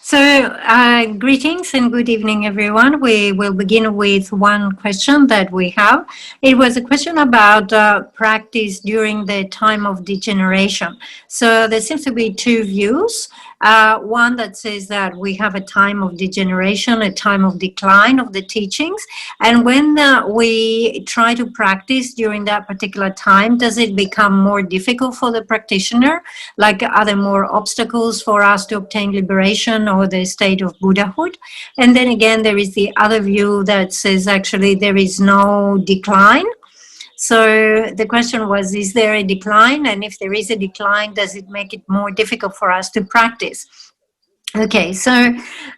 So, greetings and good evening, everyone. We will begin with one question that we have. It was a question about practice during the time of degeneration. So there seems to be two views. One that says that we have a time of degeneration, a time of decline of the teachings. And when we try to practice during that particular time, does it become more difficult for the practitioner? Like, are there more obstacles for us to obtain liberation or the state of Buddhahood? And then again, there is the other view that says actually there is no decline. So the question was, is there a decline? And if there is a decline, does it make it more difficult for us to practice? Okay, so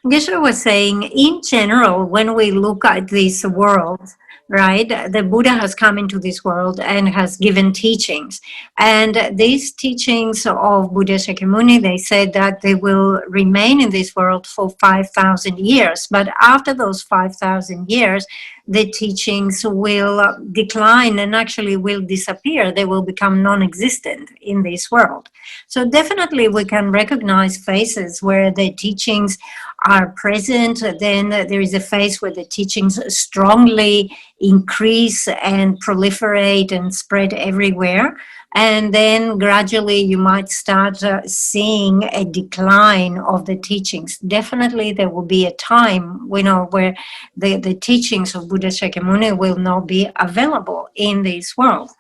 Geshe was saying, in general, when we look at this world, right, the Buddha has come into this world and has given teachings. And these teachings of Buddha Shakyamuni, they said that they will remain in this world for 5,000 years. But after those 5,000 years, the teachings will decline and actually will disappear. They will become non-existent in this world. So definitely we can recognize phases where the teachings are present. Then there is a phase where the teachings strongly increase and proliferate and spread everywhere. And then gradually you might start seeing a decline of the teachings. Definitely there will be a time, where the teachings of Buddha Shakyamuni will not be available in this world.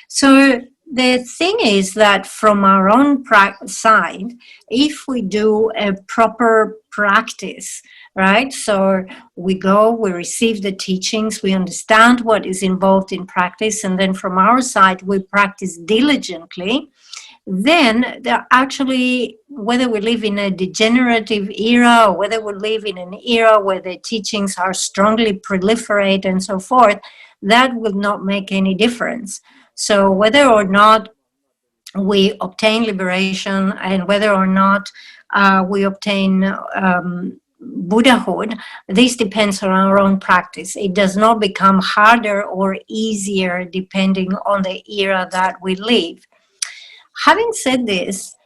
So the thing is that from our own side, if we do a proper practice, right? So we go, we receive the teachings, we understand what is involved in practice, and then from our side, we practice diligently. Then actually, whether we live in a degenerative era or whether we live in an era where the teachings are strongly proliferate and so forth, that will not make any difference. So whether or not we obtain liberation and whether or not we obtain Buddhahood, this depends on our own practice. It does not become harder or easier depending on the era that we live. Having said this,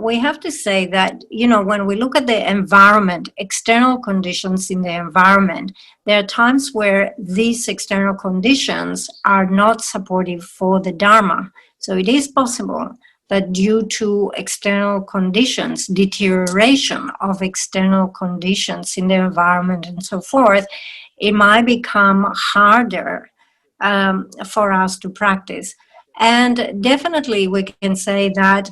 we have to say that, when we look at the environment, external conditions in the environment, there are times where these external conditions are not supportive for the Dharma. So it is possible that due to external conditions, deterioration of external conditions in the environment and so forth, it might become harder for us to practice. And definitely we can say that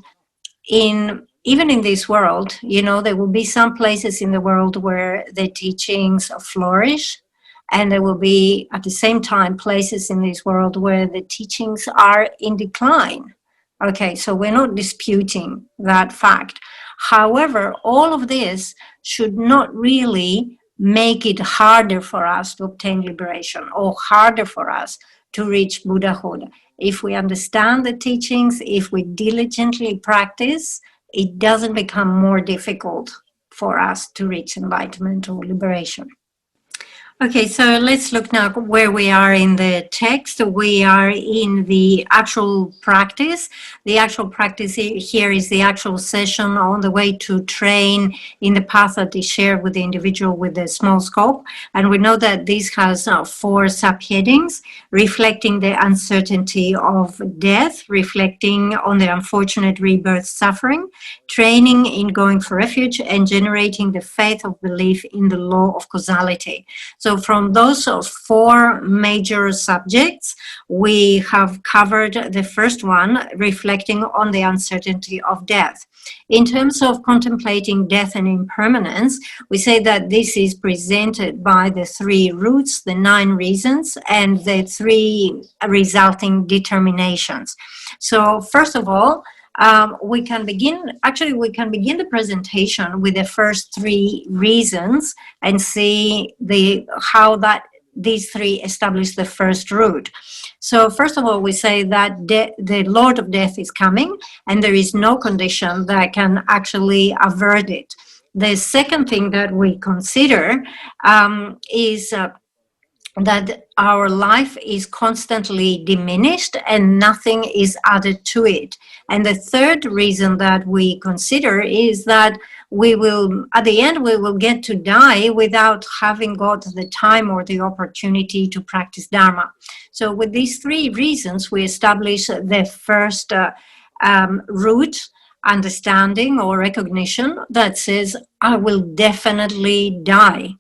even in this world, there will be some places in the world where the teachings flourish, and there will be at the same time places in this world where the teachings are in decline. Okay, so we're not disputing that fact. However, all of this should not really make it harder for us to obtain liberation or harder for us to reach Buddhahood. If we understand the teachings, if we diligently practice, it doesn't become more difficult for us to reach enlightenment or liberation. Okay, so let's look now where we are in the text. We are in the actual practice. The actual practice here is the actual session on the way to train in the path that is shared with the individual with the small scope. And we know that this has 4 subheadings: reflecting the uncertainty of death, reflecting on the unfortunate rebirth suffering, training in going for refuge, and generating the faith of belief in the law of causality. So from those 4 major subjects, we have covered the first one, reflecting on the uncertainty of death. In terms of contemplating death and impermanence, we say that this is presented by the 3 roots, the 9 reasons, and the 3 resulting determinations. So first of all, we can begin the presentation with the first 3 reasons and see how these 3 establish the first root. So first of all, we say that the Lord of Death is coming, and there is no condition that can actually avert it. The second thing that we consider is that our life is constantly diminished and nothing is added to it. And the third reason that we consider is that we will, at the end, we will get to die without having got the time or the opportunity to practice Dharma. So with these three reasons, we establish the first root understanding or recognition that says, I will definitely die.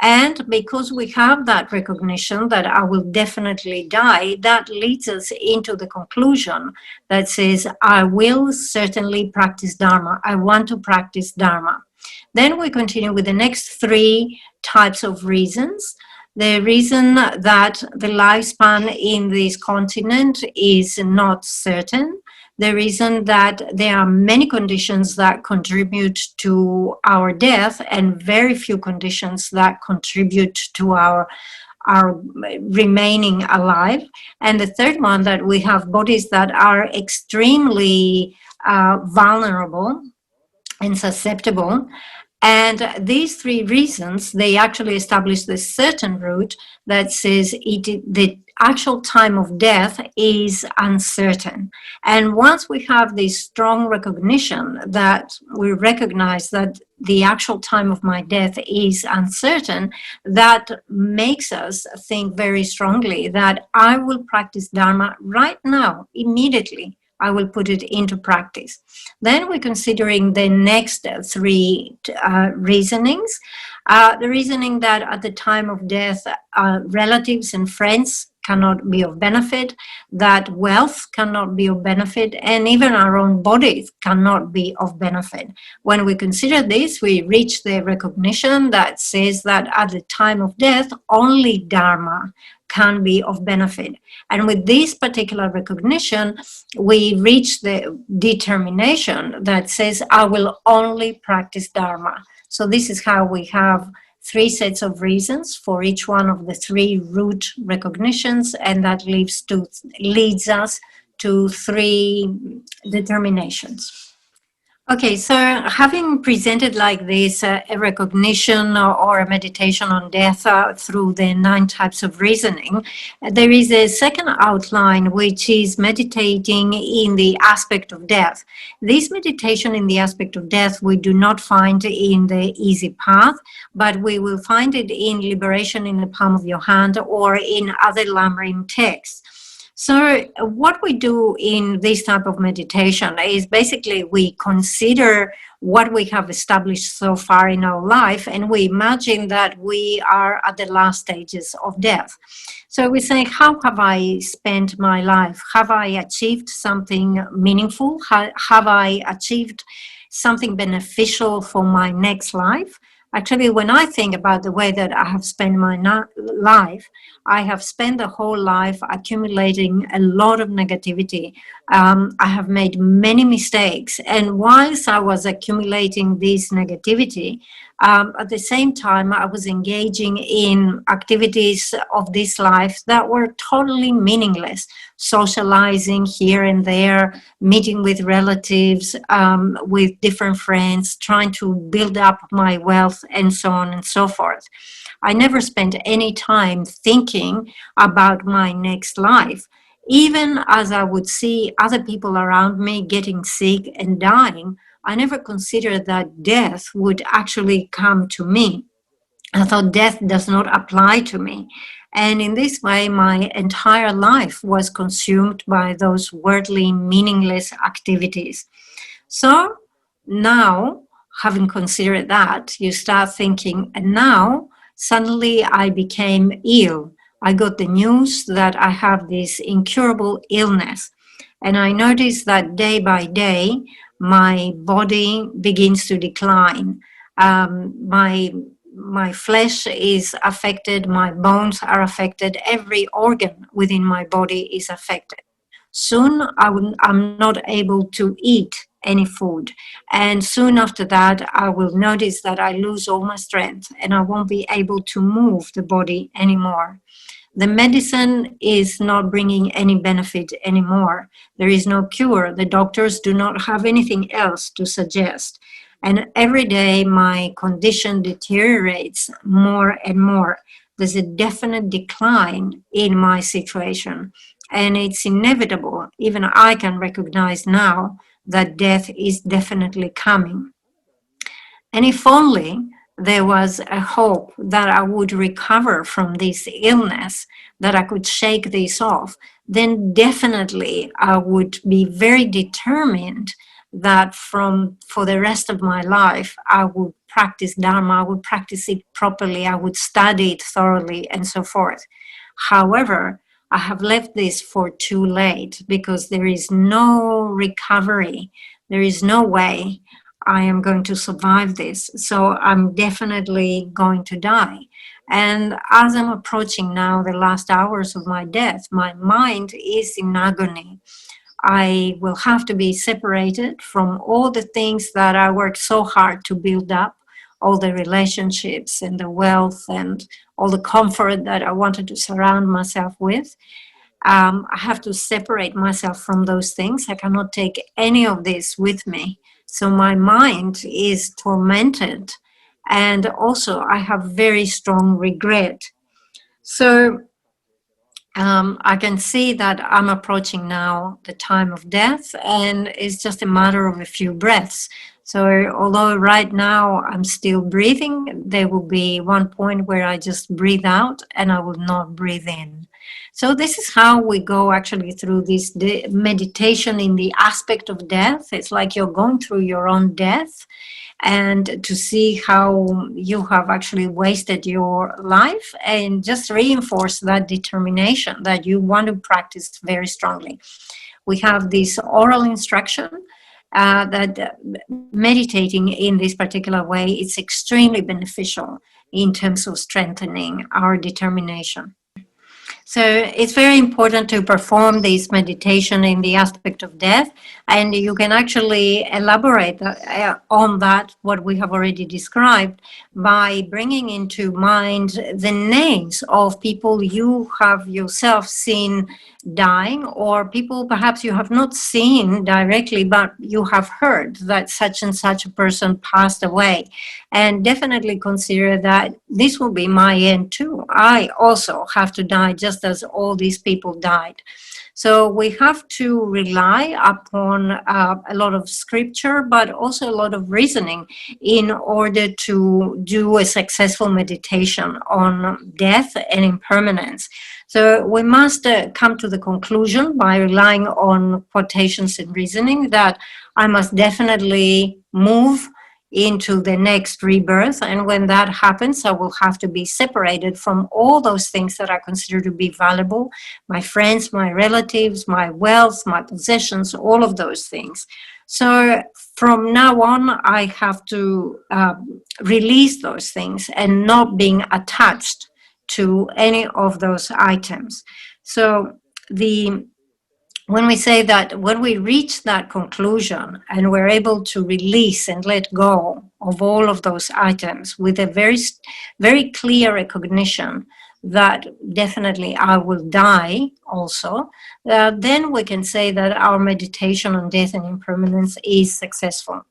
And because we have that recognition that I will definitely die, that leads us into the conclusion that says, I will certainly practice Dharma. I want to practice Dharma. Then we continue with the next three types of reasons. The reason that the lifespan in this continent is not certain. The reason that there are many conditions that contribute to our death and very few conditions that contribute to our remaining alive. And the third one, that we have bodies that are extremely vulnerable and susceptible. And these three reasons, they actually establish this certain root that says the actual time of death is uncertain. And once we have this strong recognition that we recognize that the actual time of my death is uncertain, that makes us think very strongly that I will practice Dharma right now, immediately. I will put it into practice. Then we're considering the next three reasonings. The reasoning that at the time of death, relatives and friends cannot be of benefit, that wealth cannot be of benefit, and even our own bodies cannot be of benefit. When we consider this, we reach the recognition that says that at the time of death, only Dharma can be of benefit. And with this particular recognition, we reach the determination that says, I will only practice Dharma. So this is how we have three sets of reasons for each one of the three root recognitions, and that leads us to three determinations. Okay, so having presented like this a recognition or a meditation on death through the 9 types of reasoning, there is a second outline which is meditating in the aspect of death. This meditation in the aspect of death we do not find in the Easy Path, but we will find it in Liberation in the Palm of Your Hand or in other Lamrim texts. So what we do in this type of meditation is basically we consider what we have established so far in our life, and we imagine that we are at the last stages of death. So we say, how have I spent my life? Have I achieved something meaningful? Have I achieved something beneficial for my next life? Actually, when I think about the way that I have spent my life, I have spent the whole life accumulating a lot of negativity. I have made many mistakes. And whilst I was accumulating this negativity, at the same time, I was engaging in activities of this life that were totally meaningless. Socializing here and there, meeting with relatives, with different friends, trying to build up my wealth, and so on and so forth. I never spent any time thinking about my next life. Even as I would see other people around me getting sick and dying, I never considered that death would actually come to me. I thought death does not apply to me. And in this way, my entire life was consumed by those worldly, meaningless activities. So now, having considered that, you start thinking, and now suddenly I became ill. I got the news that I have this incurable illness. And I noticed that day by day, my body begins to decline. My flesh is affected, my bones are affected, every organ within my body is affected. Soon I'm not able to eat any food. And soon after that, I will notice that I lose all my strength and I won't be able to move the body anymore. The medicine is not bringing any benefit anymore. There is no cure. The doctors do not have anything else to suggest. And every day my condition deteriorates more and more. there's a definite decline in my situation. And it's inevitable. Even I can recognize now that death is definitely coming. And if only there was a hope that I would recover from this illness, that I could shake this off, then definitely I would be very determined that for the rest of my life, I would practice Dharma, I would practice it properly, I would study it thoroughly, and so forth. However, I have left this for too late because there is no recovery. There is no way I am going to survive this. So I'm definitely going to die. And as I'm approaching now the last hours of my death, my mind is in agony. I will have to be separated from all the things that I worked so hard to build up, all the relationships and the wealth and all the comfort that I wanted to surround myself with. I have to separate myself from those things. I cannot take any of this with me. So my mind is tormented. And also I have very strong regret. So I can see that I'm approaching now the time of death, and it's just a matter of a few breaths. So although right now I'm still breathing, there will be one point where I just breathe out and I will not breathe in. So this is how we go actually through this meditation in the aspect of death. It's like you're going through your own death, and to see how you have actually wasted your life, and just reinforce that determination that you want to practice very strongly. We have this oral instruction that meditating in this particular way is extremely beneficial in terms of strengthening our determination. So it's very important to perform this meditation in the aspect of death, and you can actually elaborate on that, what we have already described, by bringing into mind the names of people you have yourself seen dying, or people perhaps you have not seen directly, but you have heard that such and such a person passed away. And definitely consider that this will be my end too. I also have to die just as all these people died. So we have to rely upon a lot of scripture, but also a lot of reasoning in order to do a successful meditation on death and impermanence. So we must come to the conclusion by relying on quotations and reasoning that I must definitely move into the next rebirth, and when that happens, I will have to be separated from all those things that I consider to be valuable, my friends, my relatives, my wealth, my possessions, all of those things. So from now on, I have to release those things and not being attached to any of those items. So when we say that, when we reach that conclusion and we're able to release and let go of all of those items with a very, very clear recognition that definitely I will die also, then we can say that our meditation on death and impermanence is successful.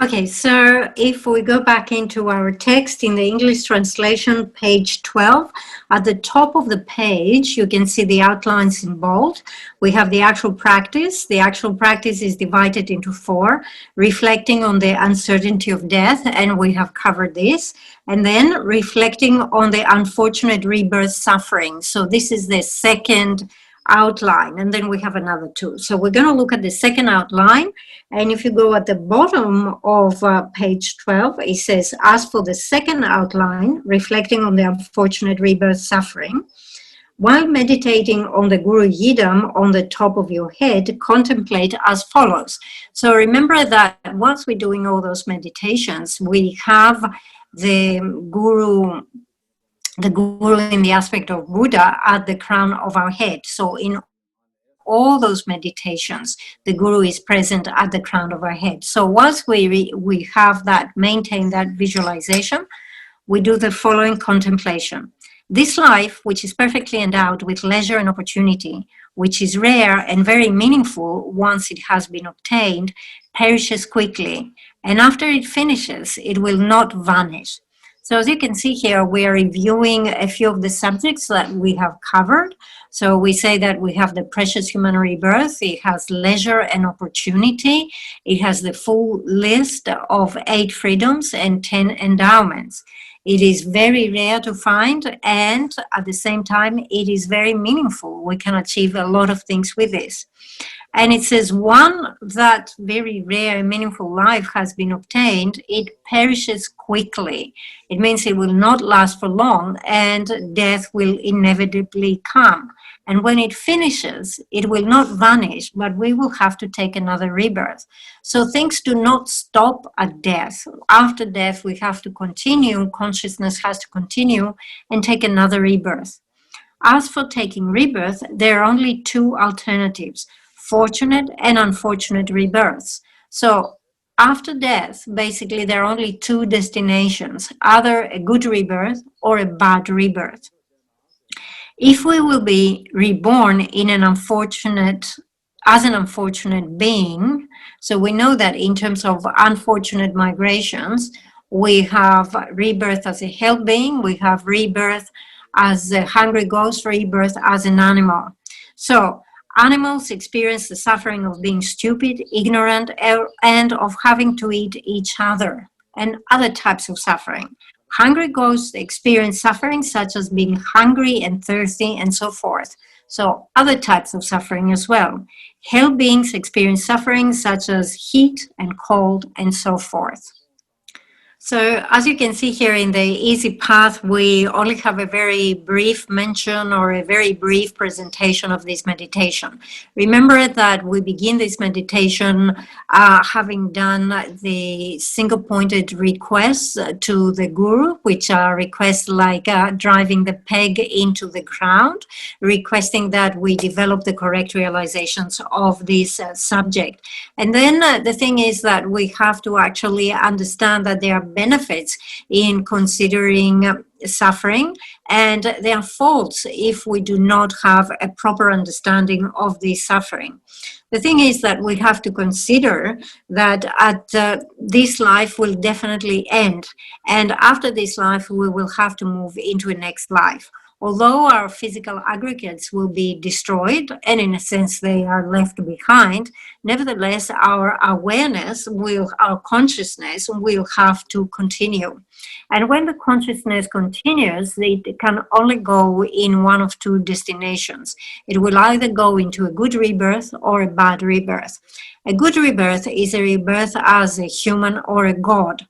Okay, so if we go back into our text in the English translation, page 12, at the top of the page, you can see the outlines in bold. We have the actual practice. The actual practice is divided into 4, reflecting on the uncertainty of death, and we have covered this. And then reflecting on the unfortunate rebirth suffering. So this is the second outline, and then we have another 2. So we're going to look at the second outline, and if you go at the bottom of page 12, it says, as for the second outline, reflecting on the unfortunate rebirth suffering, while meditating on the Guru Yidam on the top of your head, contemplate as follows. So remember that once we're doing all those meditations, we have the Guru in the aspect of Buddha at the crown of our head. So in all those meditations, the Guru is present at the crown of our head. So once we have that, maintain that visualization, we do the following contemplation. This life, which is perfectly endowed with leisure and opportunity, which is rare and very meaningful once it has been obtained, perishes quickly, and after it finishes, it will not vanish. So as you can see here, we are reviewing a few of the subjects that we have covered. So we say that we have the precious human rebirth, it has leisure and opportunity, it has the full list of 8 freedoms and 10 endowments. It is very rare to find, and at the same time, it is very meaningful. We can achieve a lot of things with this. And it says, one that very rare and meaningful life has been obtained, it perishes quickly. It means it will not last for long, and death will inevitably come. And when it finishes, it will not vanish, but we will have to take another rebirth. So things do not stop at death. After death, we have to continue, consciousness has to continue and take another rebirth. As for taking rebirth, there are only 2 alternatives: fortunate and unfortunate rebirths. So after death, basically, there are only 2 destinations, either a good rebirth or a bad rebirth. If we will be reborn in as an unfortunate being, so we know that in terms of unfortunate migrations, we have rebirth as a hell being, we have rebirth as a hungry ghost, rebirth as an animal. So animals experience the suffering of being stupid, ignorant, and of having to eat each other, and other types of suffering. Hungry ghosts experience suffering such as being hungry and thirsty and so forth. So other types of suffering as well. Hell beings experience suffering such as heat and cold and so forth. So as you can see here in the easy path, we only have a very brief mention or a very brief presentation of this meditation. Remember that we begin this meditation having done the single-pointed requests to the Guru, which are requests like driving the peg into the ground, requesting that we develop the correct realizations of this subject. And then the thing is that we have to actually understand that there are benefits in considering suffering, and there are faults if we do not have a proper understanding of this suffering. The thing is that we have to consider that this life will definitely end, and after this life we will have to move into a next life. Although our physical aggregates will be destroyed, and in a sense they are left behind, nevertheless our awareness our consciousness will have to continue. And when the consciousness continues, it can only go in one of 2 destinations. It will either go into a good rebirth or a bad rebirth. A good rebirth is a rebirth as a human or a god.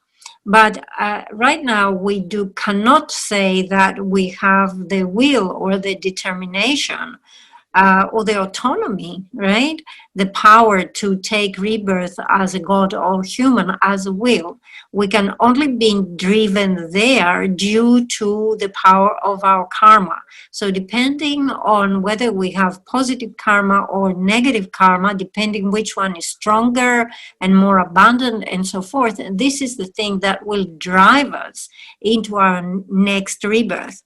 But right now we cannot say that we have the will or the determination or the autonomy, right? The power to take rebirth as a god or human as a will. We can only be driven there due to the power of our karma. So depending on whether we have positive karma or negative karma, depending which one is stronger and more abundant and so forth, this is the thing that will drive us into our next rebirth.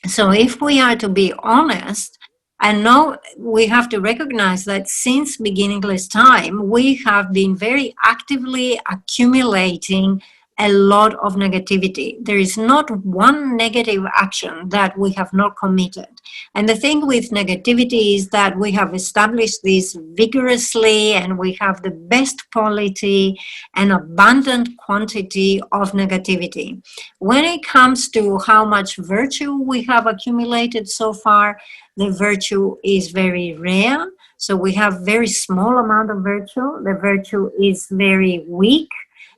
So if we are to be honest, and now we have to recognize that since beginningless time, we have been very actively accumulating a lot of negativity. There is not one negative action that we have not committed. And the thing with negativity is that we have established this vigorously, and we have the best quality and abundant quantity of negativity. When it comes to how much virtue we have accumulated so far, the virtue is very rare. So we have very small amount of virtue. The virtue is very weak.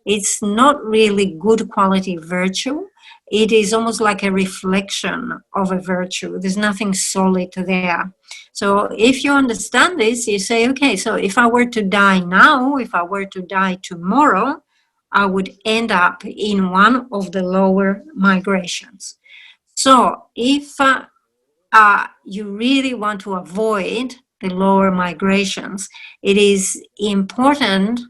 It's not really good quality virtue. It is almost like a reflection of a virtue. There's nothing solid there. So if you understand this, you say, okay, so if I were to die now, if I were to die tomorrow, I would end up in one of the lower migrations. So if you really want to avoid the lower migrations, it is important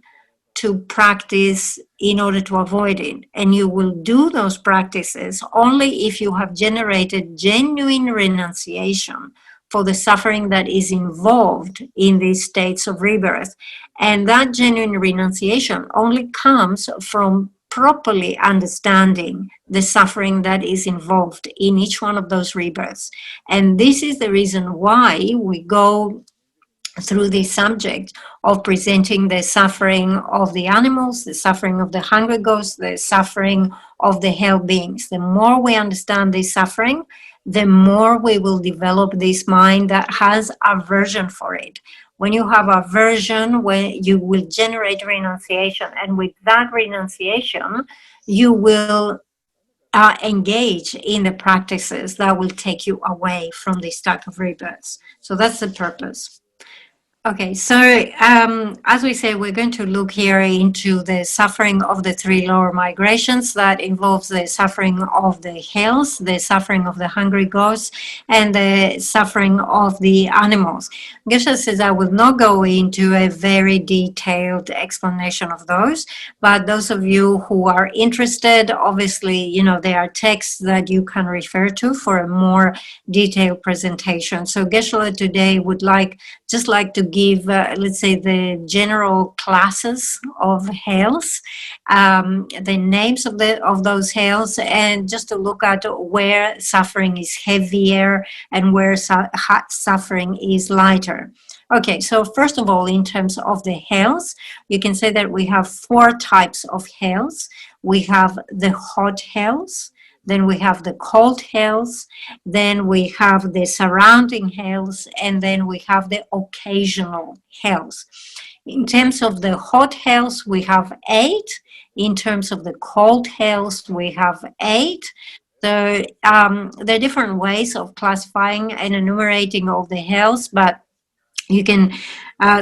to practice in order to avoid it. And you will do those practices only if you have generated genuine renunciation for the suffering that is involved in these states of rebirth. And that genuine renunciation only comes from properly understanding the suffering that is involved in each one of those rebirths. And this is the reason why we go through this subject of presenting the suffering of the animals, the suffering of the hungry ghosts, the suffering of the hell beings. The more we understand this suffering, the more we will develop this mind that has aversion for it. When you have aversion, when you will generate renunciation, and with that renunciation, you will engage in the practices that will take you away from this type of rebirths. So that's the purpose. Okay, so as we say, we're going to look here into the suffering of the three lower migrations. That involves the suffering of the hells, the suffering of the hungry ghosts, and the suffering of the animals. Geshe says I will not go into a very detailed explanation of those, but those of you who are interested, obviously, you know, there are texts that you can refer to for a more detailed presentation. So Geshe today would just like to give, let's say, the general classes of hells, the names of those hells, and just to look at where suffering is heavier and where suffering is lighter. Okay, so first of all, in terms of the hells, you can say that we have 4 types of hells. We have the hot hells, then we have the cold hells, then we have the surrounding hells, and then we have the occasional hells. In terms of the hot hells, we have 8. In terms of the cold hells, we have 8. So there are different ways of classifying and enumerating all the hells, but you can,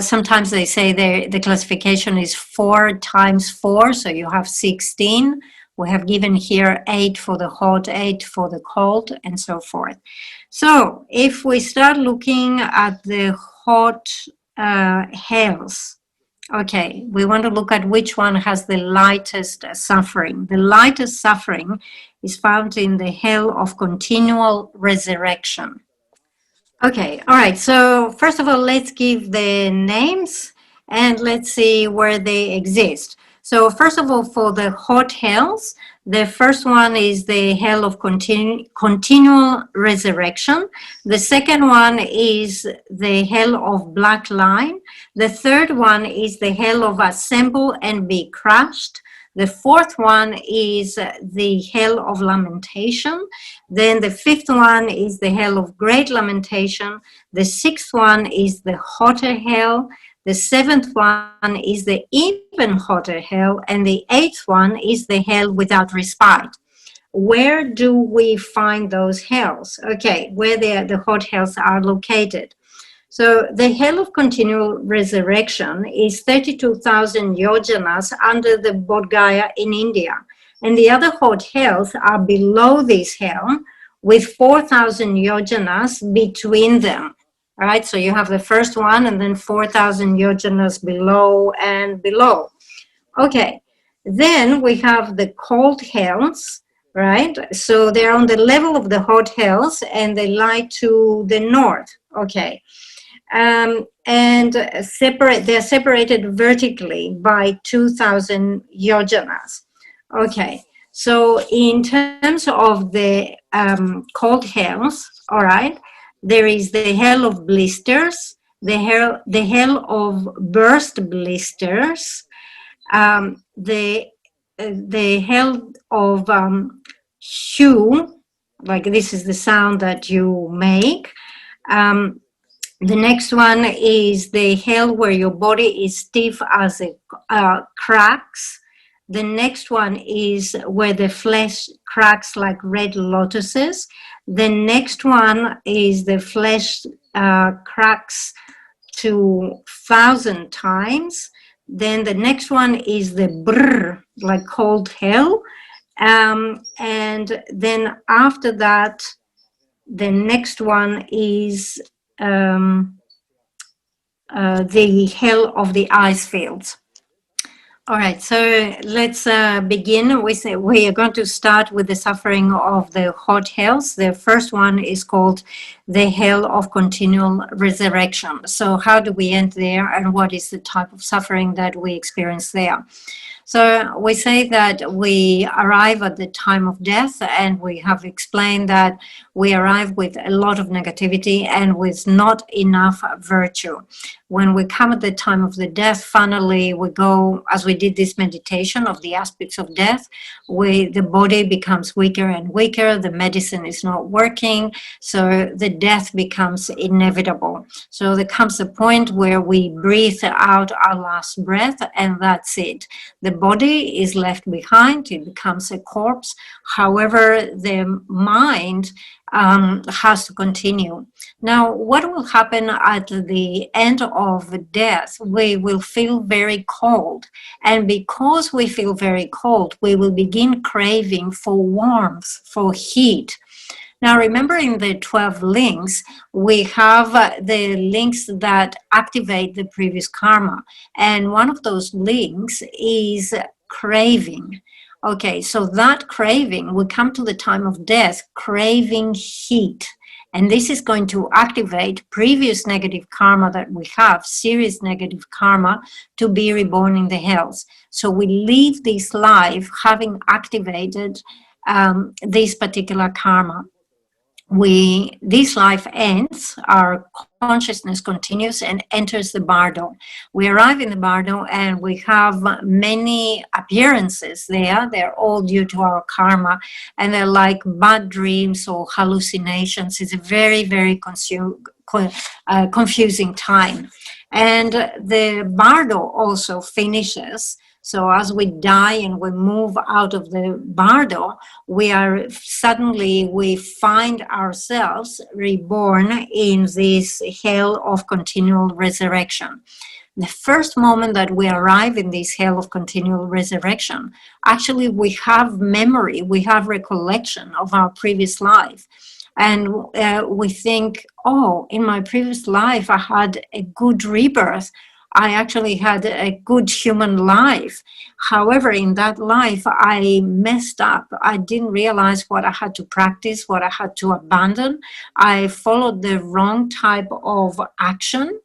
sometimes they say the classification is 4 times 4, so you have 16. We have given here 8 for the hot, 8 for the cold, and so forth. So if we start looking at the hot hells, okay, we want to look at which one has the lightest suffering. The lightest suffering is found in the hell of continual resurrection. Okay, all right. So first of all, let's give the names and let's see where they exist. So first of all, for the hot hells, the first one is the hell of continual resurrection. The second one is the hell of black line. The third one is the hell of assemble and be crushed. The fourth one is the hell of lamentation. Then the fifth one is the hell of great lamentation. The sixth one is the hotter hell. The seventh one is the even hotter hell. And the eighth one is the hell without respite. Where do we find those hells? Okay, where the hot hells are located. So the hell of continual resurrection is 32,000 yojanas under the Bodh Gaya in India. And the other hot hells are below this hell with 4,000 yojanas between them. All right, so you have the first one and then 4,000 yojanas below and below. Okay, then we have the cold hells, right? So they're on the level of the hot hells and they lie to the north. Okay. And they're separated vertically by 2,000 yojanas. Okay, so in terms of the cold hells, all right, there is the hell of blisters, the hell of burst blisters, the hell of shoe, like this is the sound that you make. The next one is the hell where your body is stiff as it cracks. The next one is where the flesh cracks like red lotuses. The next one is the flesh cracks to 1,000 times. Then the next one is the brr, like cold hell. And then after that, the next one is the hell of the ice fields. All right, so let's begin. We are going to start with the suffering of the hot hells. The first one is called the hell of continual resurrection. So how do we end there and what is the type of suffering that we experience there? So we say that we arrive at the time of death, and we have explained that we arrive with a lot of negativity and with not enough virtue. When we come at the time of the death, finally we go, as we did this meditation of the aspects of death, the body becomes weaker and weaker, the medicine is not working, so the death becomes inevitable. So there comes a point where we breathe out our last breath, and that's it. The body is left behind, it becomes a corpse. However, the mind has to continue. Now, what will happen at the end of death? We will feel very cold. And because we feel very cold, we will begin craving for warmth, for heat. Now, remember in the 12 links, we have the links that activate the previous karma. And one of those links is craving. Okay, so that craving, we come to the time of death, craving heat. And this is going to activate previous negative karma that we have, serious negative karma, to be reborn in the hells. So we leave this life having activated this particular karma. This life ends, our consciousness continues and enters the bardo. We arrive in the bardo and we have many appearances there. They're all due to our karma, and they're like bad dreams or hallucinations. It's a very, very confusing time. And the bardo also finishes. So as we die and we move out of the bardo, we find ourselves reborn in this hell of continual resurrection. The first moment that we arrive in this hell of continual resurrection, actually we have memory, we have recollection of our previous life. And we think, oh, in my previous life, I had a good rebirth. I actually had a good human life. However, in that life, I messed up. I didn't realize what I had to practice, what I had to abandon. I followed the wrong type of action,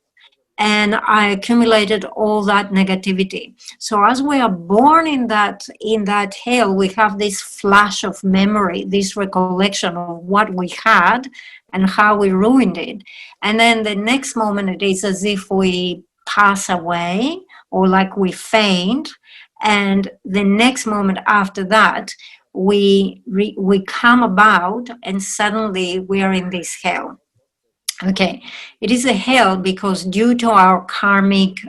and I accumulated all that negativity. So as we are born in that hell, we have this flash of memory, this recollection of what we had and how we ruined it. And then the next moment, it is as if we pass away, or like we faint, and the next moment after that we come about, and suddenly we are in this hell. Okay, it is a hell because due to our karmic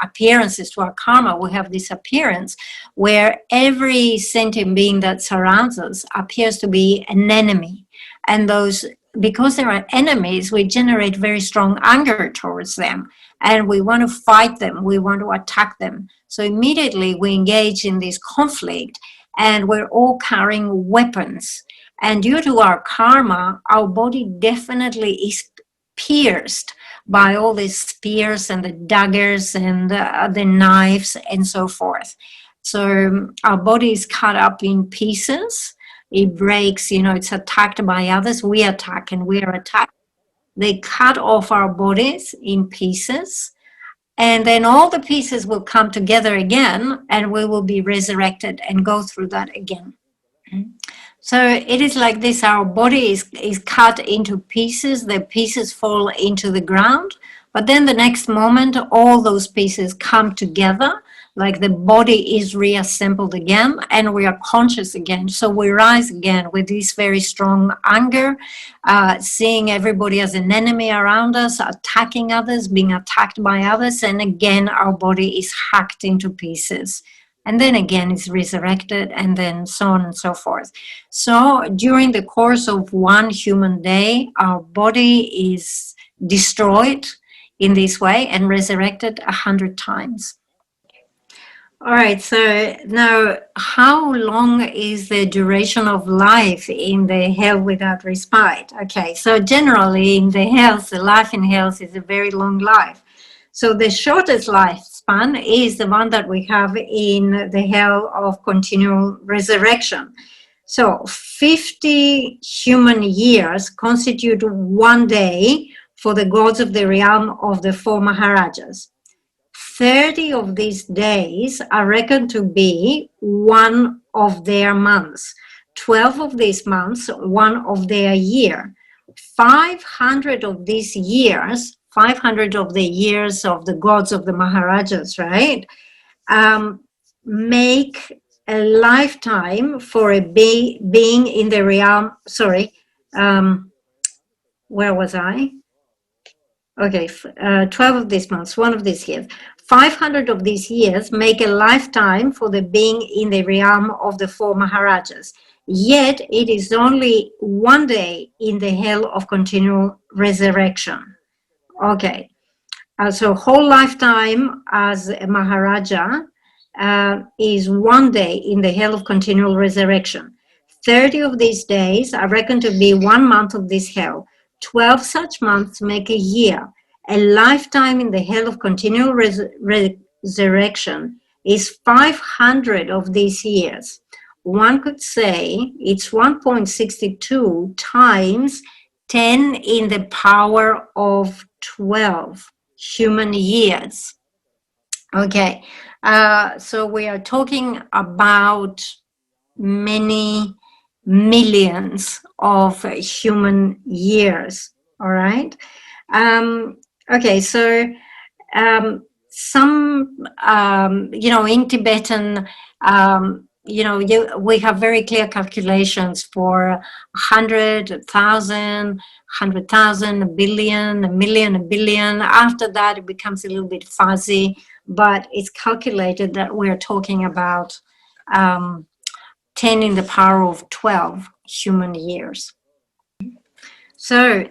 appearances, to our karma, we have this appearance where every sentient being that surrounds us appears to be an enemy, and because there are enemies, we generate very strong anger towards them, and we want to fight them, we want to attack them. So immediately we engage in this conflict, and we're all carrying weapons. And due to our karma, our body definitely is pierced by all these spears and the daggers and the knives and so forth. So our body is cut up in pieces. It breaks, it's attacked by others. We attack and we are attacked. They cut off our bodies in pieces, and then all the pieces will come together again, and we will be resurrected and go through that again. So it is like this. Our body is cut into pieces. The pieces fall into the ground, but then the next moment, all those pieces come together, like the body is reassembled again, and we are conscious again. So we rise again with this very strong anger, seeing everybody as an enemy around us, attacking others, being attacked by others, and again our body is hacked into pieces. And then again it's resurrected, and then so on and so forth. So during the course of one human day, our body is destroyed in this way and resurrected 100 times. All right, so now how long is the duration of life in the hell without respite? Okay, so generally in the hells, the life in hells is a very long life. So the shortest lifespan is the one that we have in the hell of continual resurrection. So 50 human years constitute one day for the gods of the realm of the four Maharajas. 30 of these days are reckoned to be one of their months. 12 of these months, one of their year. 500 of these years, 500 of the years of the gods of the Maharajas, right? Make a lifetime for a being in the realm. Sorry, where was I? Okay, 12 of these months, one of these years. 500 of these years make a lifetime for the being in the realm of the four Maharajas. Yet it is only one day in the hell of continual resurrection. Okay, so whole lifetime as a Maharaja is one day in the hell of continual resurrection. 30 of these days are reckoned to be 1 month of this hell. 12 such months make a year. A lifetime in the hell of continual resurrection is 500 of these years. One could say it's 1.62 times 10 in the power of 12 human years. Okay, so we are talking about many millions of human years, all right? Okay, so some, in Tibetan, we have very clear calculations for 100, 1,000, 100,000, a billion, a million, a billion. After that, it becomes a little bit fuzzy, but it's calculated that we're talking about 10 in the power of 12 human years. So,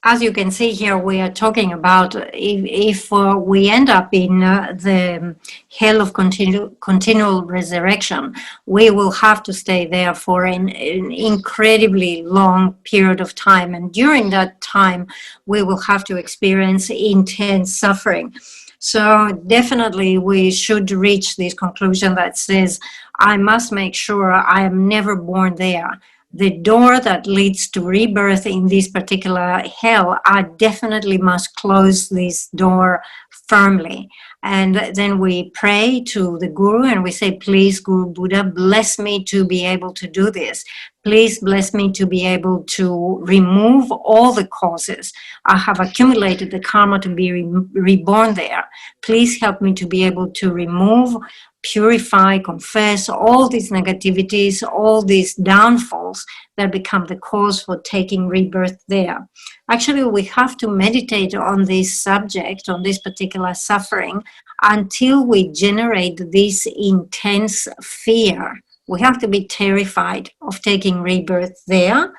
as you can see here, we are talking about if we end up in the hell of continual resurrection, we will have to stay there for an incredibly long period of time. And during that time, we will have to experience intense suffering. So definitely we should reach this conclusion that says, I must make sure I am never born there. The door that leads to rebirth in this particular hell, I definitely must close this door firmly. And then we pray to the Guru and we say, please, Guru Buddha, bless me to be able to do this. Please bless me to be able to remove all the causes. I have accumulated the karma to be reborn there. Please help me to be able to remove, purify, confess all these negativities, all these downfalls that become the cause for taking rebirth there. Actually, we have to meditate on this subject, on this particular suffering, until we generate this intense fear. We have to be terrified of taking rebirth there.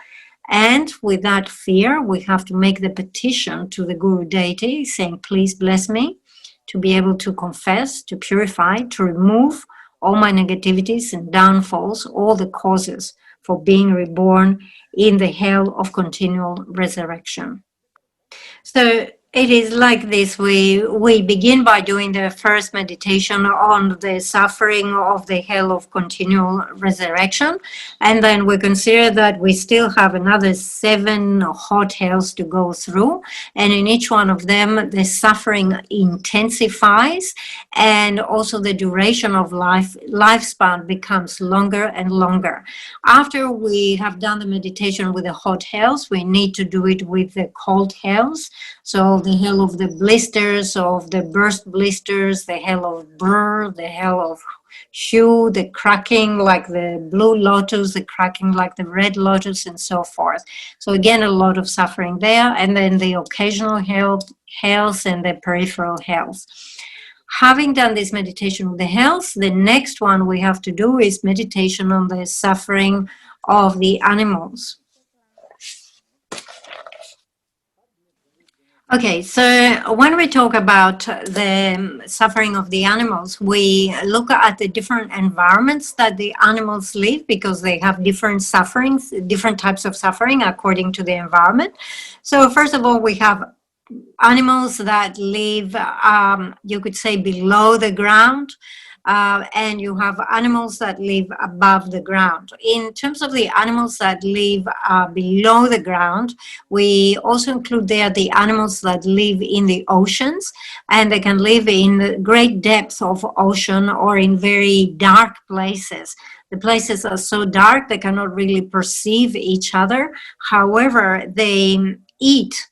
And with that fear, we have to make the petition to the Guru deity saying, please bless me to be able to confess, to purify, to remove all my negativities and downfalls, all the causes for being reborn in the hell of continual resurrection. So it is like this. We begin by doing the first meditation on the suffering of the hell of continual resurrection. And then we consider that we still have another 7 hot hells to go through. And in each one of them, the suffering intensifies. And also the duration of lifespan becomes longer and longer. After we have done the meditation with the hot hells, we need to do it with the cold hells. So the hell of the blisters, of the burst blisters, the hell of burr, the hell of hue, the cracking like the blue lotus, the cracking like the red lotus, and so forth. So again, a lot of suffering there, and then the occasional hells and the peripheral hells. Having done this meditation with the hells, the next one we have to do is meditation on the suffering of the animals. Okay, so when we talk about the suffering of the animals, we look at the different environments that the animals live, because they have different sufferings, different types of suffering according to the environment. So first of all, we have animals that live, you could say, below the ground. and you have animals that live above the ground. In terms of the animals that live below the ground, we also include there the animals that live in the oceans, and they can live in the great depths of ocean or in very dark places. The places are so dark they cannot really perceive each other. However, they eat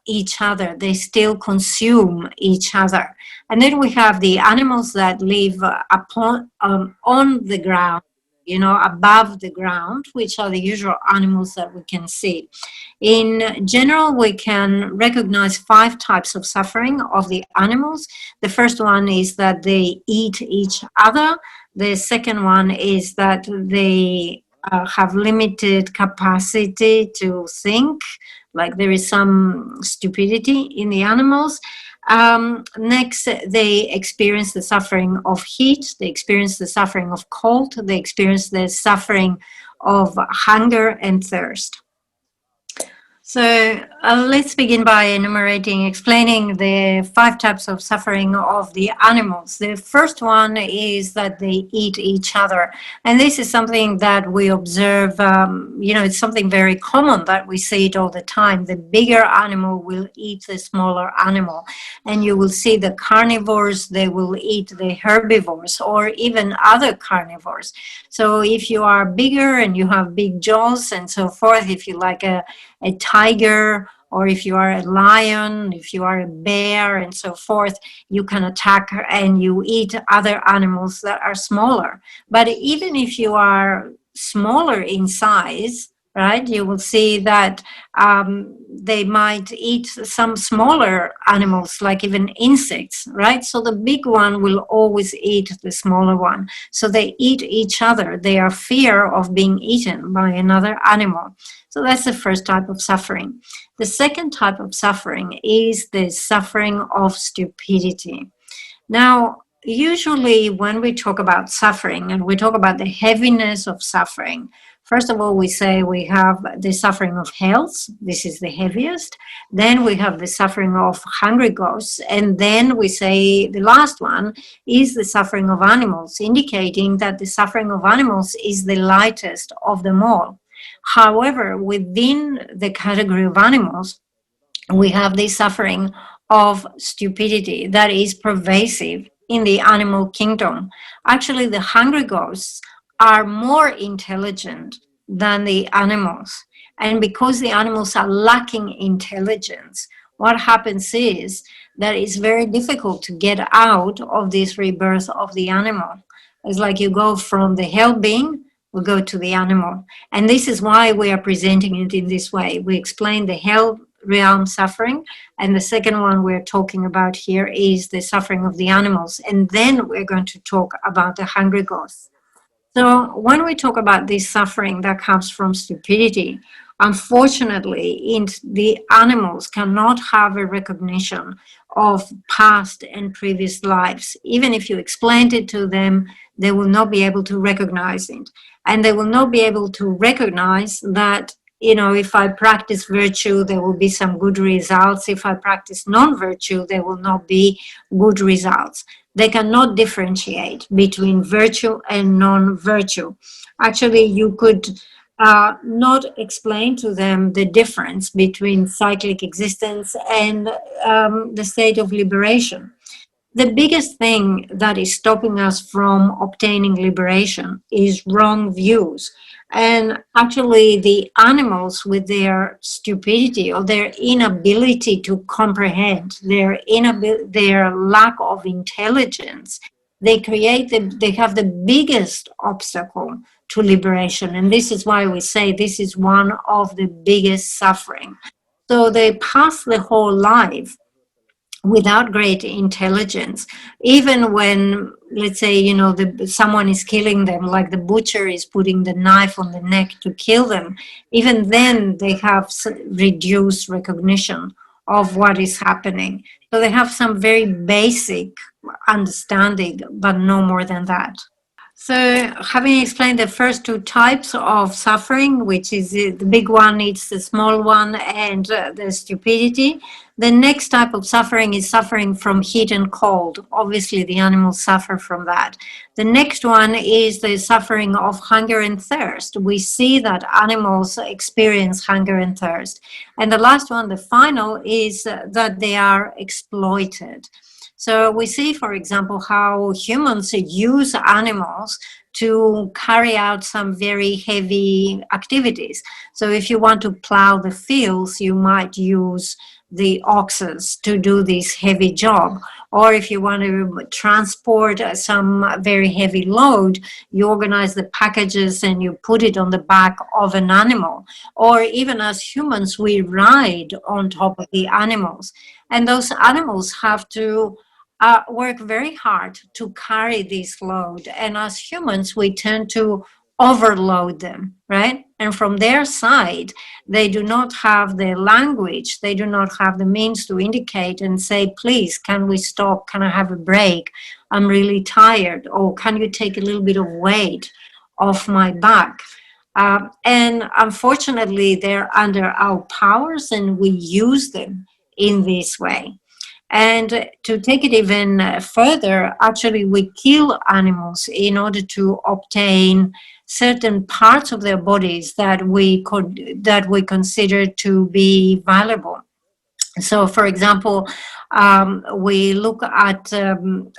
each other. They still consume each other. And then we have the animals that live on the ground, above the ground, which are the usual animals that we can see. In general, we can recognize 5 types of suffering of the animals. The first one is that they eat each other. The second one is that they have limited capacity to think, like there is some stupidity in the animals. Next, they experience the suffering of heat, they experience the suffering of cold, they experience the suffering of hunger and thirst. So let's begin by explaining the 5 types of suffering of the animals. The first one is that they eat each other. And this is something that we observe, it's something very common that we see it all the time. The bigger animal will eat the smaller animal. And you will see the carnivores, they will eat the herbivores or even other carnivores. So if you are bigger and you have big jaws and so forth, if you like a tiger, or if you are a lion, if you are a bear and so forth, you can attack and you eat other animals that are smaller. But even if you are smaller in size, right, you will see that they might eat some smaller animals, like even insects, right? So the big one will always eat the smaller one. So they eat each other. They are fear of being eaten by another animal. So that's the first type of suffering. The second type of suffering is the suffering of stupidity. Now, usually when we talk about suffering and we talk about the heaviness of suffering, first of all, we say we have the suffering of health. This is the heaviest. Then we have the suffering of hungry ghosts. And then we say the last one is the suffering of animals, indicating that the suffering of animals is the lightest of them all. However, within the category of animals, we have the suffering of stupidity that is pervasive in the animal kingdom. Actually, the hungry ghosts are more intelligent than the animals. And because the animals are lacking intelligence, what happens is that it's very difficult to get out of this rebirth of the animal. It's like you go from the hell being, we go to the animal. And this is why we are presenting it in this way. We explain the hell realm suffering, and the second one we're talking about here is the suffering of the animals. And then we're going to talk about the hungry ghosts. So when we talk about this suffering that comes from stupidity, unfortunately, the animals cannot have a recognition of past and previous lives. Even if you explained it to them, they will not be able to recognize it. And they will not be able to recognize that, if I practice virtue, there will be some good results. If I practice non-virtue, there will not be good results. They cannot differentiate between virtue and non-virtue. Actually, you could not explain to them the difference between cyclic existence and the state of liberation. The biggest thing that is stopping us from obtaining liberation is wrong views. And actually, the animals, with their stupidity or their inability to comprehend, their lack of intelligence, they have the biggest obstacle to liberation. And this is why we say this is one of the biggest suffering. So they pass the whole life without great intelligence. Even when, let's say, someone is killing them, like the butcher is putting the knife on the neck to kill them, even then they have reduced recognition of what is happening. So they have some very basic understanding, but no more than that. So, having explained the first two types of suffering, which is the big one, it's the small one, and the stupidity, the next type of suffering is suffering from heat and cold. Obviously, the animals suffer from that. The next one is the suffering of hunger and thirst. We see that animals experience hunger and thirst. And the last one, the final, is that they are exploited. So we see, for example, how humans use animals to carry out some very heavy activities. So if you want to plow the fields, you might use the oxes to do this heavy job. Or if you want to transport some very heavy load, you organize the packages and you put it on the back of an animal. Or even as humans, we ride on top of the animals. And those animals have to work very hard to carry this load. And as humans, we tend to overload them, right? And from their side, they do not have the language, they do not have the means to indicate and say, please, can we stop? Can I have a break? I'm really tired. Or can you take a little bit of weight off my back? And unfortunately, they're under our powers and we use them in this way. And to take it even further, actually, we kill animals in order to obtain certain parts of their bodies that we consider to be valuable. So, for example, we look at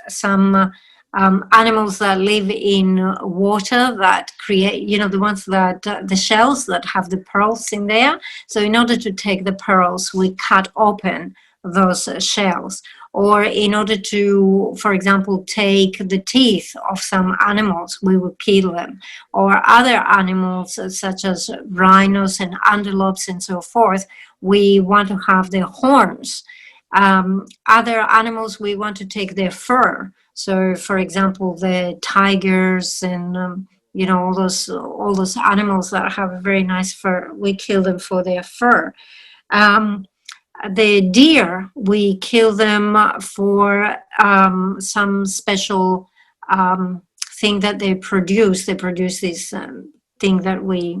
some animals that live in water that create, the ones that, the shells that have the pearls in there. So in order to take the pearls, we cut open those shells. Or in order to, for example, take the teeth of some animals, we will kill them. Or other animals such as rhinos and antelopes and so forth, we want to have their horns. Other animals, we want to take their fur. So, for example, the tigers and all those animals that have a very nice fur, we kill them for their fur. The deer, we kill them for some special thing that they produce. They produce this thing that we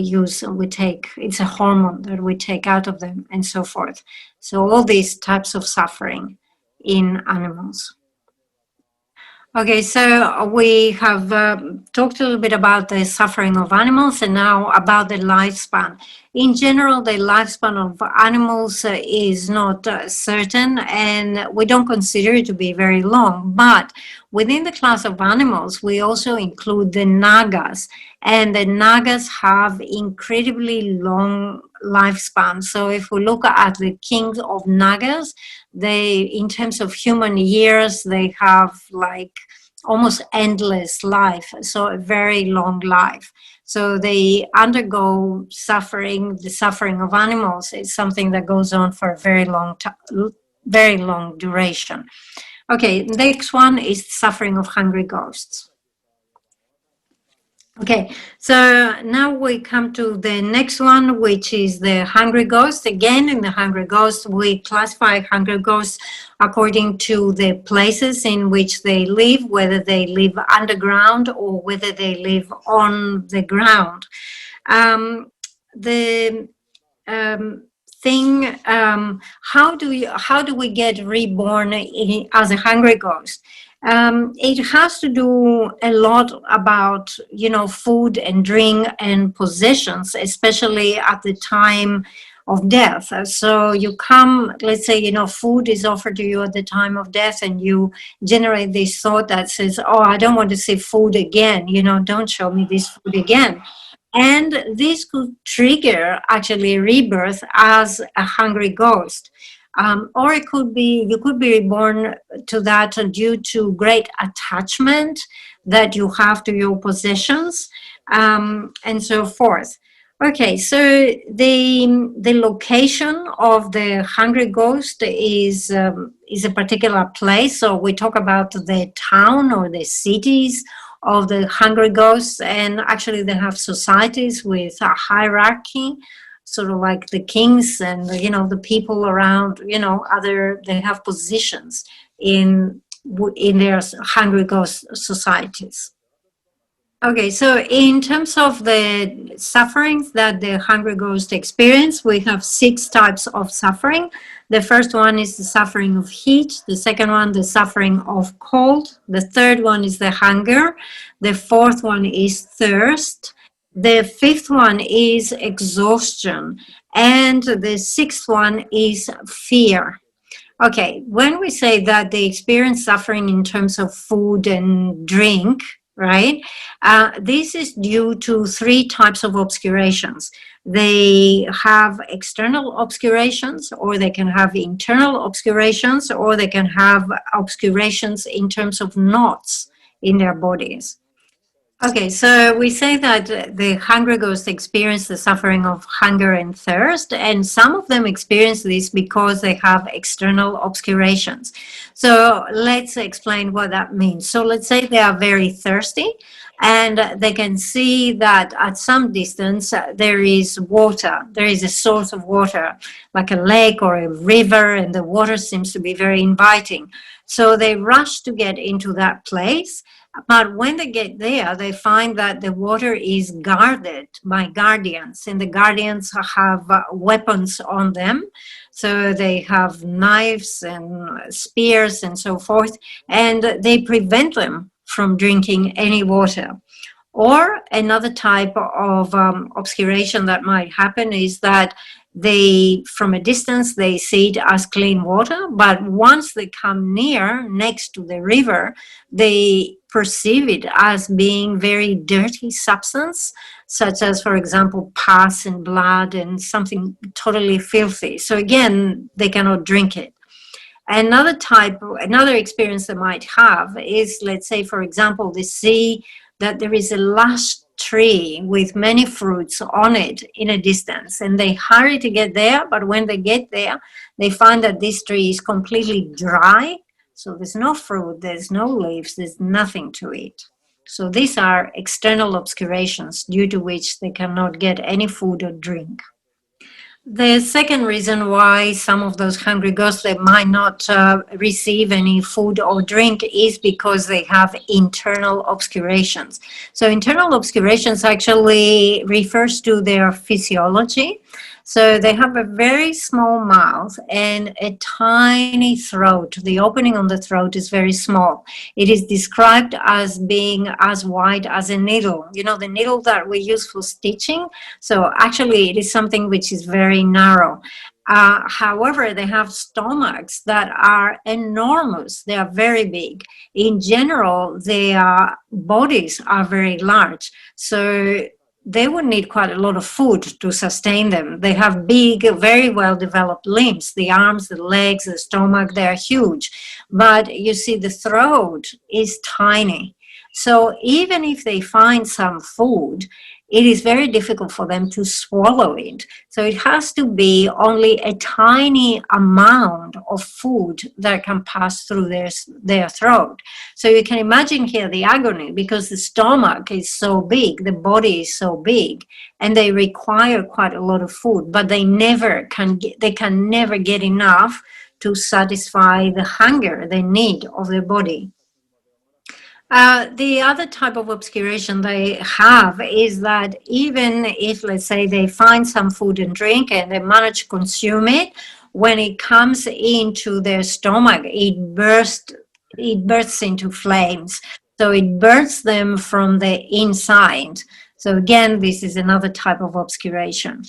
use and we take. It's a hormone that we take out of them and so forth. So all these types of suffering in animals. Okay, so we have talked a little bit about the suffering of animals and now about the lifespan. In general, the lifespan of animals is not certain and we don't consider it to be very long. But within the class of animals, we also include the nagas. And the nagas have incredibly long lifespan. So if we look at the kings of nagas, they, in terms of human years, they have like almost endless life, so a very long life. So they undergo suffering. The suffering of animals is something that goes on for a very long duration. Okay, next one is suffering of hungry ghosts. Okay, so now we come to the next one, which is the hungry ghost. Again, in the hungry ghost, we classify hungry ghosts according to the places in which they live, whether they live underground or whether they live on the ground. How do we get reborn as a hungry ghost? It has to do a lot about, food and drink and possessions, especially at the time of death. So you come, let's say, food is offered to you at the time of death and you generate this thought that says, oh, I don't want to see food again, don't show me this food again. And this could trigger actually rebirth as a hungry ghost. Or it could be, you could be reborn to that due to great attachment that you have to your possessions, and so forth. Okay, so the location of the hungry ghost is a particular place. So we talk about the town or the cities of the hungry ghosts, and actually they have societies with a hierarchy, sort of like the kings and the people around, they have positions in in their hungry ghost societies. Okay, so in terms of the sufferings that the hungry ghost experience, we have 6 types of suffering. The first one is the suffering of heat. The second one, the suffering of cold. The third one is the hunger. The fourth one is thirst. The fifth one is exhaustion. And the sixth one is fear. Okay, when we say that they experience suffering in terms of food and drink, right? This is due to 3 types of obscurations. They have external obscurations, or they can have internal obscurations, or they can have obscurations in terms of knots in their bodies. Okay, so we say that the hungry ghosts experience the suffering of hunger and thirst, and some of them experience this because they have external obscurations. So let's explain what that means. So let's say they are very thirsty, and they can see that at some distance there is water, there is a source of water, like a lake or a river, and the water seems to be very inviting. So they rush to get into that place. But when they get there, they find that the water is guarded by guardians, and the guardians have weapons on them. So they have knives and spears and so forth, and they prevent them from drinking any water. Or another type of obscuration that might happen is that they, from a distance, they see it as clean water, but once they come near, next to the river, they perceive it as being very dirty substance, such as, for example, pus and blood and something totally filthy. So again, they cannot drink it. Another experience they might have is, let's say, for example, they see that there is a lush tree with many fruits on it in a distance, and they hurry to get there, but when they get there, they find that this tree is completely dry, so there's no fruit, there's no leaves, there's nothing to eat. So these are external obscurations due to which they cannot get any food or drink. The second reason why some of those hungry ghosts they might not receive any food or drink is because they have internal obscurations. So internal obscurations actually refers to their physiology. So they have a very small mouth and a tiny throat. The opening on the throat is very small. It is described as being as wide as a needle. You know, the needle that we use for stitching. So actually it is something which is very narrow. However, they have stomachs that are enormous. They are very big. In general, their bodies are very large. So they would need quite a lot of food to sustain them. They have big, very well-developed limbs. The arms, the legs, the stomach, they're huge. But you see, the throat is tiny. So even if they find some food, it is very difficult for them to swallow it. So it has to be only a tiny amount of food that can pass through their throat. So you can imagine here the agony, because the stomach is so big, the body is so big, and they require quite a lot of food, but they can never get enough to satisfy the hunger, the need of their body. The other type of obscuration they have is that even if, let's say, they find some food and drink and they manage to consume it, when it comes into their stomach, it bursts into flames. So it burns them from the inside. So again, this is another type of obscuration.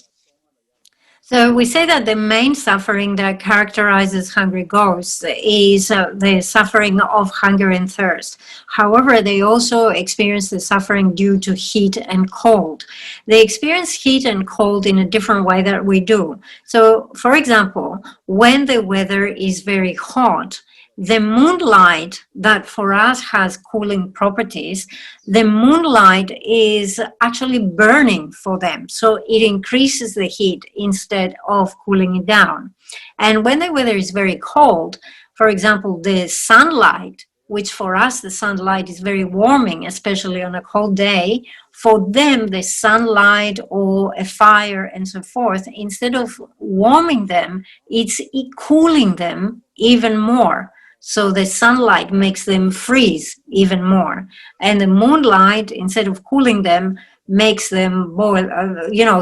So we say that the main suffering that characterizes hungry ghosts is the suffering of hunger and thirst. However, they also experience the suffering due to heat and cold. They experience heat and cold in a different way that we do. So, for example, when the weather is very hot, the moonlight that for us has cooling properties, the moonlight is actually burning for them. So it increases the heat instead of cooling it down. And when the weather is very cold, for example, the sunlight, which for us the sunlight is very warming, especially on a cold day, for them the sunlight or a fire and so forth, instead of warming them, it's cooling them even more. So the sunlight makes them freeze even more. And the moonlight, instead of cooling them, makes them boil,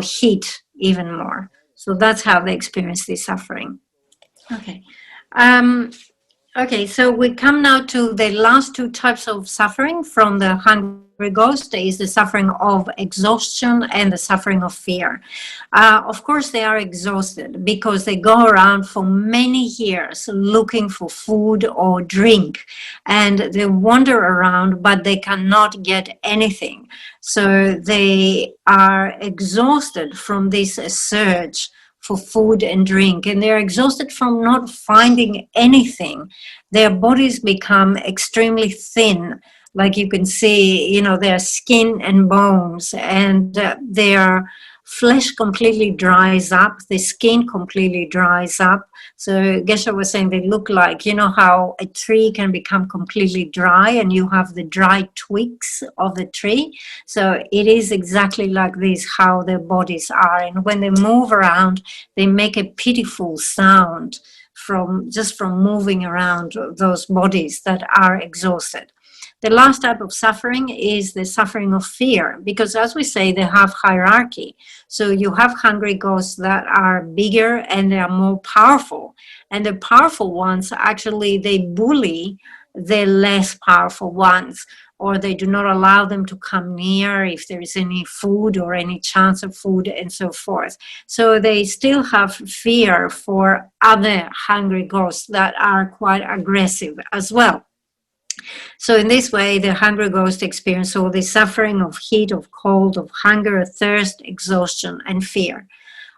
heat even more. So that's how they experience this suffering. Okay. Okay, so we come now to the last two types of suffering from the hungry ghost, is the suffering of exhaustion and the suffering of fear. Of course, they are exhausted because they go around for many years looking for food or drink, and they wander around, but they cannot get anything. So they are exhausted from this search for food and drink, and they're exhausted from not finding anything. Their bodies become extremely thin, like you can see, their skin and bones, and their flesh completely dries up, the skin completely dries up. So Geshe was saying they look like, how a tree can become completely dry and you have the dry twigs of the tree. So it is exactly like this, how their bodies are. And when they move around, they make a pitiful sound from moving around those bodies that are exhausted. The last type of suffering is the suffering of fear, because as we say, they have hierarchy. So you have hungry ghosts that are bigger and they are more powerful. And the powerful ones, actually, they bully the less powerful ones, or they do not allow them to come near if there is any food or any chance of food and so forth. So they still have fear for other hungry ghosts that are quite aggressive as well. So in this way, the hungry ghost experience all the suffering of heat, of cold, of hunger, thirst, exhaustion, and fear.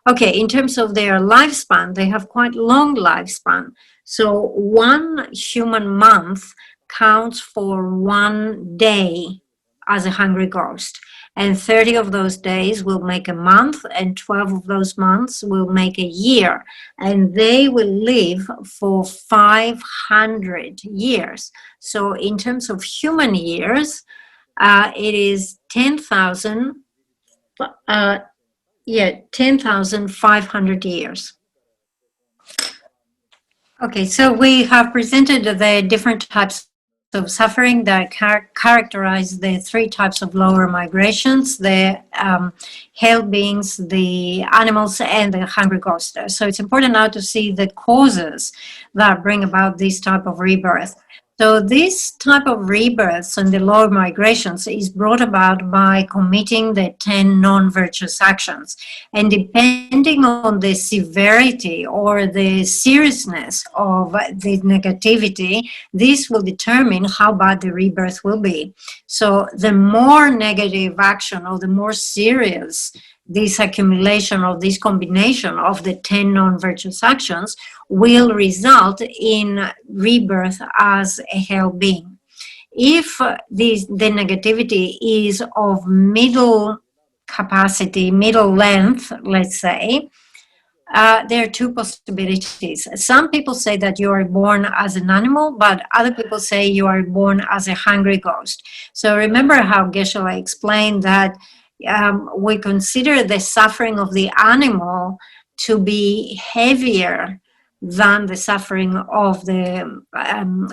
Okay, in terms of their lifespan, they have quite long lifespan. So one human month counts for 1 day as a hungry ghost. And 30 of those days will make a month, and 12 of those months will make a year. And they will live for 500 years. So in terms of human years, it is 10,000, 10,500 years. Okay, so we have presented the different types of suffering that characterize the three types of lower migrations, the hell beings, the animals, and the hungry ghosts. So it's important now to see the causes that bring about this type of rebirth. So this type of rebirths and the lower migrations is brought about by committing the 10 non-virtuous actions. And depending on the severity or the seriousness of the negativity, this will determine how bad the rebirth will be. So the more negative action or the more serious this accumulation or this combination of the 10 non-virtuous actions will result in rebirth as a hell being. If the negativity is of middle capacity, middle length, let's say, there are two possibilities. Some people say that you are born as an animal, but other people say you are born as a hungry ghost. So remember how Geshe explained that we consider the suffering of the animal to be heavier than the suffering of the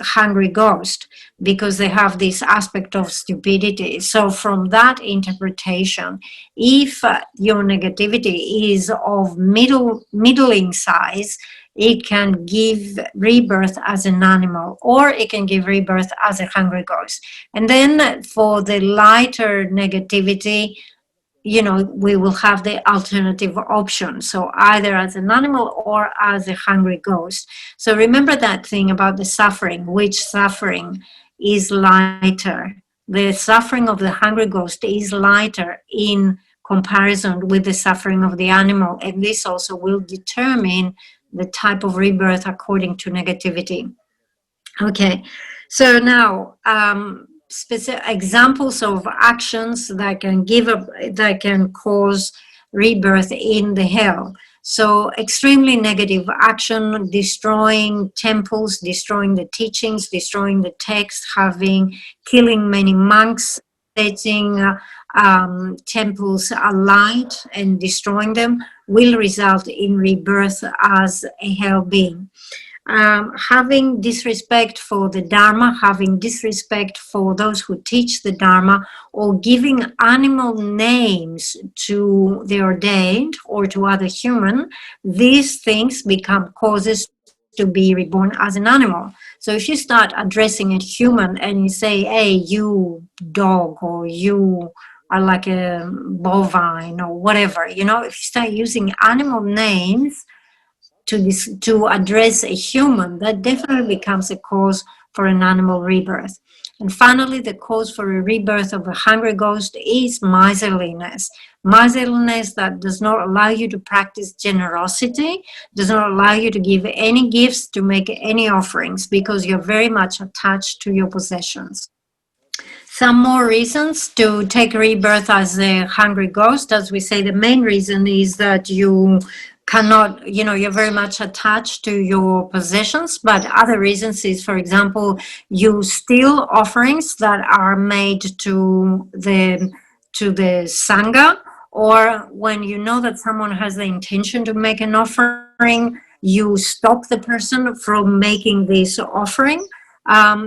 hungry ghost, because they have this aspect of stupidity. So from that interpretation, if your negativity is of middling size, it can give rebirth as an animal, or it can give rebirth as a hungry ghost. And then for the lighter negativity, we will have the alternative option. So either as an animal or as a hungry ghost. So remember that thing about the suffering, which suffering is lighter. The suffering of the hungry ghost is lighter in comparison with the suffering of the animal. And this also will determine the type of rebirth according to negativity. Okay, so now, specific examples of actions that can cause rebirth in the hell. So extremely negative action, destroying temples, destroying the teachings, destroying the text, killing many monks, setting temples alight and destroying them will result in rebirth as a hell being. having disrespect for the Dharma, having disrespect for those who teach the Dharma, or giving animal names to the ordained or to other human, these things become causes to be reborn as an animal. So if you start addressing a human and you say, hey, you dog, or you are like a bovine or whatever, you know, if you start using animal names to address a human, that definitely becomes a cause for an animal rebirth. And finally, the cause for a rebirth of a hungry ghost is miserliness. Miserliness that does not allow you to practice generosity, does not allow you to give any gifts, to make any offerings, because you're very much attached to your possessions. Some more reasons to take rebirth as a hungry ghost. As we say, the main reason is that you cannot, you know, you're very much attached to your possessions. But other reasons is, for example, you steal offerings that are made to the Sangha, or when you know that someone has the intention to make an offering, you stop the person from making this offering.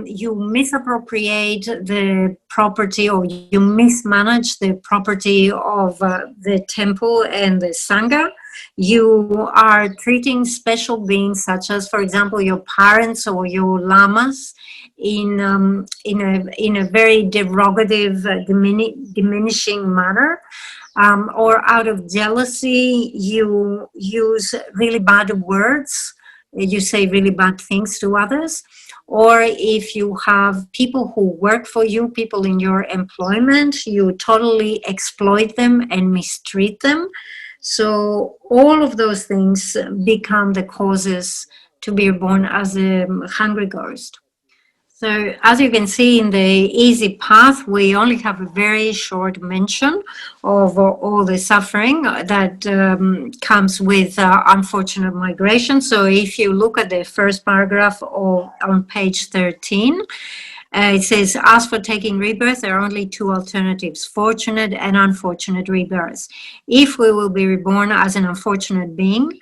You misappropriate the property, or you mismanage the property of the temple and the Sangha. You are treating special beings, such as, for example, your parents or your lamas, in a very derogative, diminishing manner. Or out of jealousy, you use really bad words, you say really bad things to others. Or if you have people who work for you, people in your employment, you totally exploit them and mistreat them. So all of those things become the causes to be born as a hungry ghost. So as you can see in the easy path, we only have a very short mention of all the suffering that comes with unfortunate migration. So if you look at the first paragraph on page 13, it says, as for taking rebirth, there are only two alternatives, fortunate and unfortunate rebirths. If we will be reborn as an unfortunate being,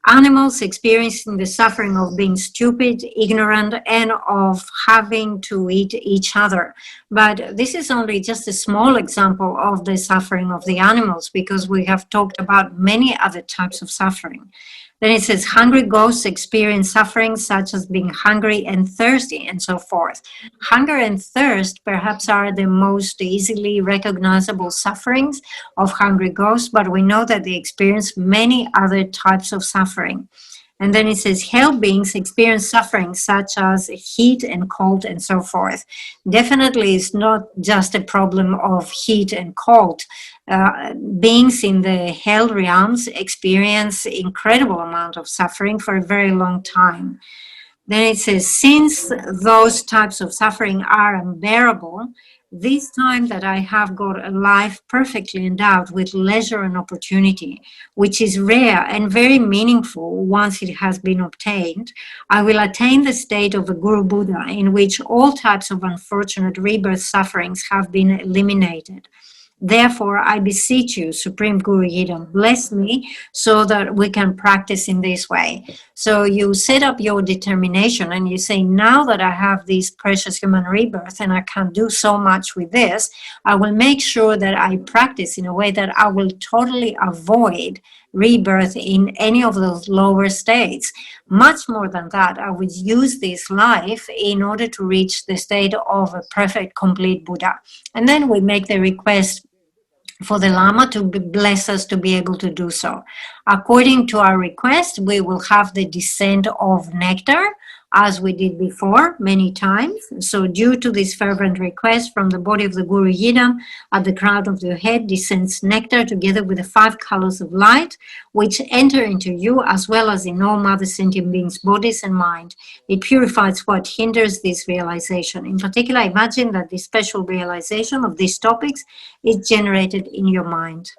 animals experiencing the suffering of being stupid, ignorant, and of having to eat each other. But this is only just a small example of the suffering of the animals, because we have talked about many other types of suffering. Then it says, hungry ghosts experience suffering such as being hungry and thirsty, and so forth. Hunger and thirst perhaps are the most easily recognizable sufferings of hungry ghosts, but we know that they experience many other types of suffering. And then it says, hell beings experience suffering such as heat and cold and so forth. Definitely, it's not just a problem of heat and cold. Beings in the hell realms experience incredible amount of suffering for a very long time. Then it says, since those types of suffering are unbearable, this time that I have got a life perfectly endowed with leisure and opportunity, which is rare and very meaningful once it has been obtained, I will attain the state of a Guru Buddha in which all types of unfortunate rebirth sufferings have been eliminated. Therefore, I beseech you, Supreme Guru Yidam, bless me so that we can practice in this way. So you set up your determination and you say, now that I have this precious human rebirth and I can do so much with this, I will make sure that I practice in a way that I will totally avoid rebirth in any of those lower states. Much more than that, I would use this life in order to reach the state of a perfect, complete Buddha. And then we make the request for the Lama to bless us to be able to do so. According to our request, we will have the descent of nectar, as we did before many times. So due to this fervent request from the body of the Guru Yidam, at the crown of the head descends nectar together with the 5 colors of light, which enter into you as well as in all mother sentient beings' bodies and mind. It purifies what hinders this realization. In particular, imagine that this special realization of these topics is generated in your mind.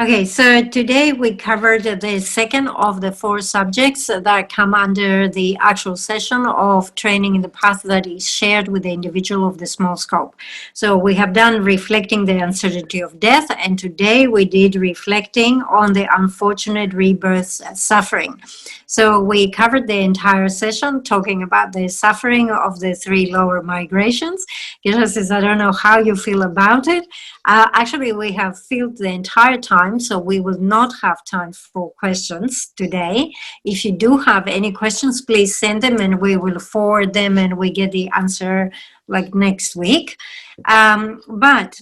Okay, so today we covered the second of the four subjects that come under the actual session of training in the path that is shared with the individual of the small scope. So we have done reflecting the uncertainty of death, and today we did reflecting on the unfortunate rebirth suffering. So we covered the entire session talking about the suffering of the three lower migrations. Geshe says, I don't know how you feel about it. Actually, we have filled the entire time, so we will not have time for questions today. If you do have any questions, please send them and we will forward them and we get the answer like next week. But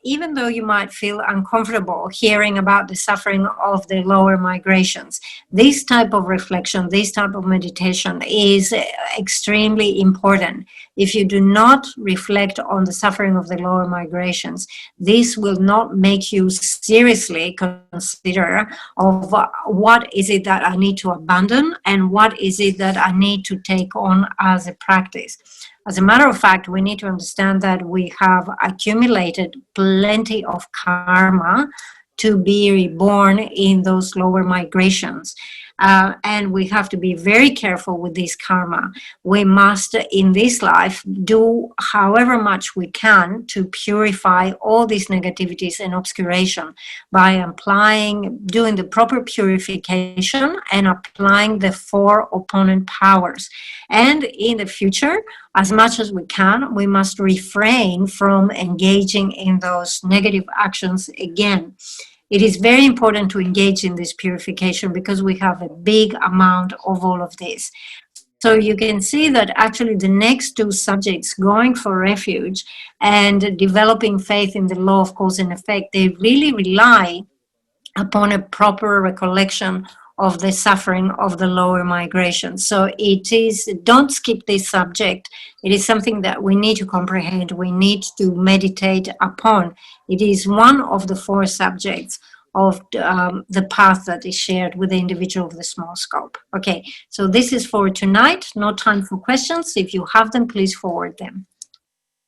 even though you might feel uncomfortable hearing about the suffering of the lower migrations, this type of reflection, this type of meditation is extremely important. If you do not reflect on the suffering of the lower migrations, this will not make you seriously consider of what is it that I need to abandon and what is it that I need to take on as a practice. As a matter of fact, we need to understand that we have accumulated plenty of karma to be reborn in those lower migrations. And we have to be very careful with this karma. We must, in this life, do however much we can to purify all these negativities and obscuration by doing the proper purification and applying the four opponent powers. And in the future, as much as we can, we must refrain from engaging in those negative actions again. It is very important to engage in this purification because we have a big amount of all of this. So you can see that actually the next two subjects, going for refuge and developing faith in the law of cause and effect, they really rely upon a proper recollection of the suffering of the lower migration. So it is, don't skip this subject. It is something that we need to comprehend. We need to meditate upon. It is one of the four subjects of the path that is shared with the individual of the small scope. Okay, so this is for tonight. No time for questions. If you have them, please forward them.